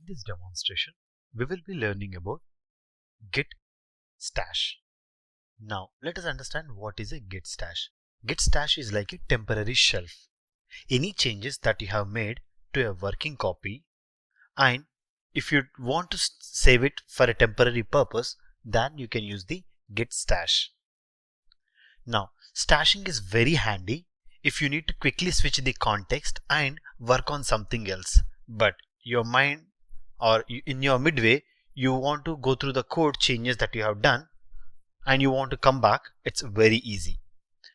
this demonstration, we will be learning about git stash. Now, let us understand what is a git stash. Git stash is like a temporary shelf. Any changes that you have made to a working copy, and if you want to save it for a temporary purpose, then you can use the git stash. Now, stashing is very handy if you need to quickly switch the context and work on something else, but your mind or in your midway you want to go through the code changes that you have done and you want to come back. It's very easy.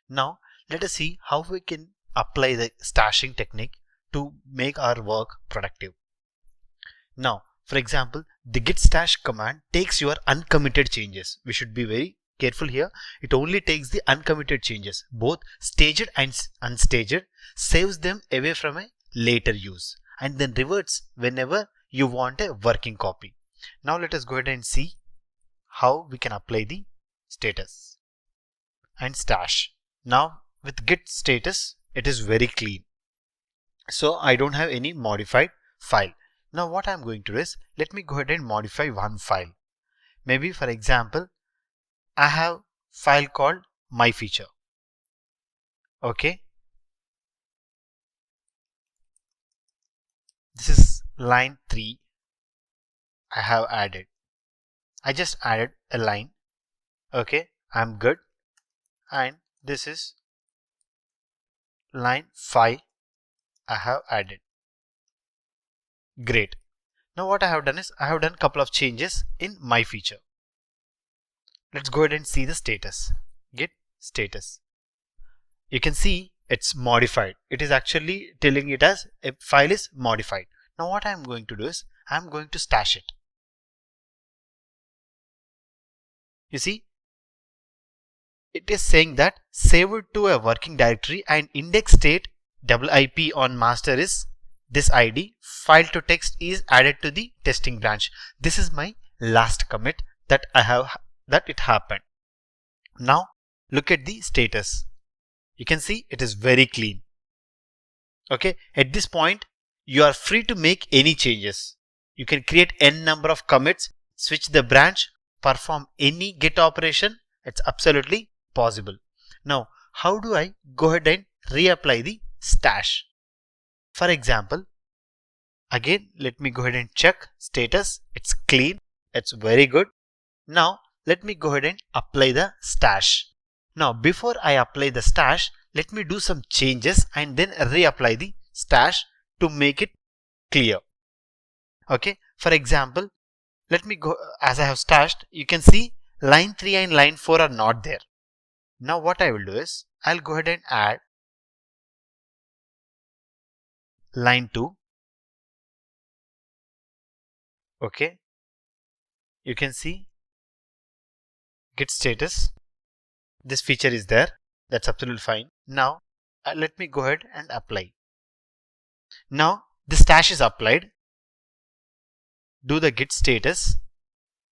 Now let us see how we can apply the stashing technique to make our work productive. Now for example, the git stash command takes your uncommitted changes. We should be very careful here. It only takes the uncommitted changes, both staged and unstaged, saves them away from a later use, and then reverts whenever you want a working copy. Now let us go ahead and see how we can apply the status and stash. Now with git status, it is very clean. So I don't have any modified file. Now what I'm going to do is, let me go ahead and modify one file. Maybe for example, I have file called my feature. Okay. This is line 3 I have added. I just added a line. Okay, I'm good. And this is line 5 I have added. Great. Now what I have done is I have done a couple of changes in my feature. Let's go ahead and see the status. Git status. You can see it's modified. It is actually telling it as a file is modified. Now what I'm going to do is I'm going to stash it. You see, it is saying that save it to a working directory and index state WIP on master is this ID. File to text is added to the testing branch. This is my last commit that I have, that it happened. Now look at the status. You can see it is very clean. Okay, at this point you are free to make any changes. You can create n number of commits, switch the branch, perform any git operation. It's absolutely possible. Now how do I go ahead and reapply the stash? For example, again let me go ahead and check status. It's clean, it's very good. Now let me go ahead and apply the stash. Now before I apply the stash, let me do some changes and then reapply the stash to make it clear. Okay, for example, let me go, as I have stashed, you can see line 3 and line 4 are not there. Now what I will do is I'll go ahead and add line 2. Okay, you can see git status. This feature is there. That's absolutely fine. Now let me go ahead and apply. Now the stash is applied. Do the git status.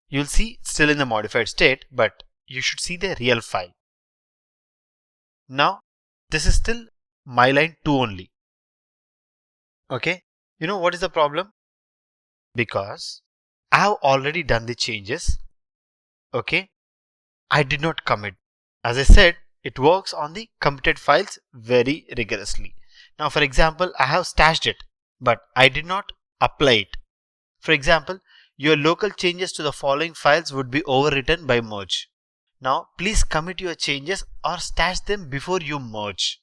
You'll see it's still in the modified state, but you should see the real file. Now this is still my line 2 only. Okay, you know what is the problem? Because I have already done the changes. Okay, I did not commit. As I said, it works on the committed files very rigorously. Now for example, I have stashed it, but I did not apply it. For example, your local changes to the following files would be overwritten by merge. Now please commit your changes or stash them before you merge.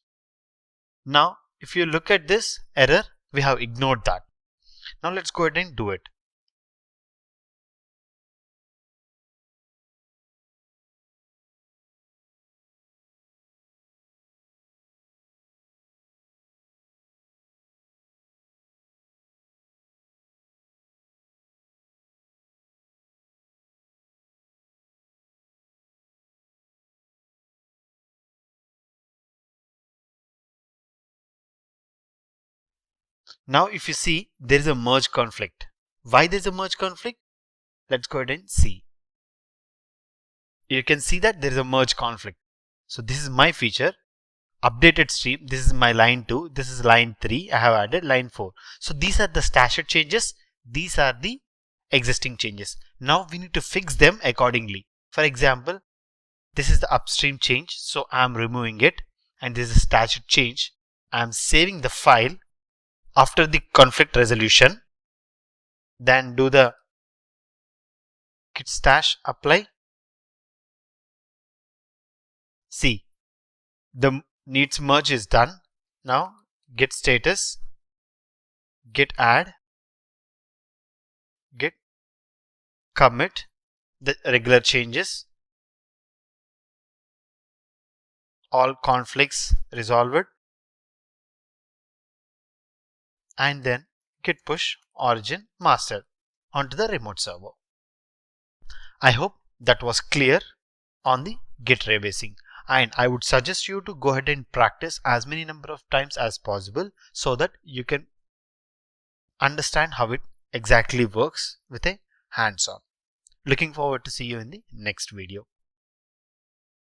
Now if you look at this error, we have ignored that. Now let's go ahead and do it. Now if you see, there is a merge conflict. Why there is a merge conflict? Let's go ahead and see. You can see that there is a merge conflict. So this is my feature, updated stream. This is my line 2. This is line 3. I have added line 4. So these are the stashed changes. These are the existing changes. Now we need to fix them accordingly. For example, this is the upstream change, so I'm removing it, and this is a statute change. I'm saving the file after the conflict resolution. Then do the git stash apply. See, the needs merge is done. Now git status, git add, git commit, the regular changes, all conflicts resolved, and then git push origin master onto the remote server. I hope that was clear on the git rebasing, and I would suggest you to go ahead and practice as many number of times as possible so that you can understand how it exactly works with a hands-on. Looking forward to see you in the next video.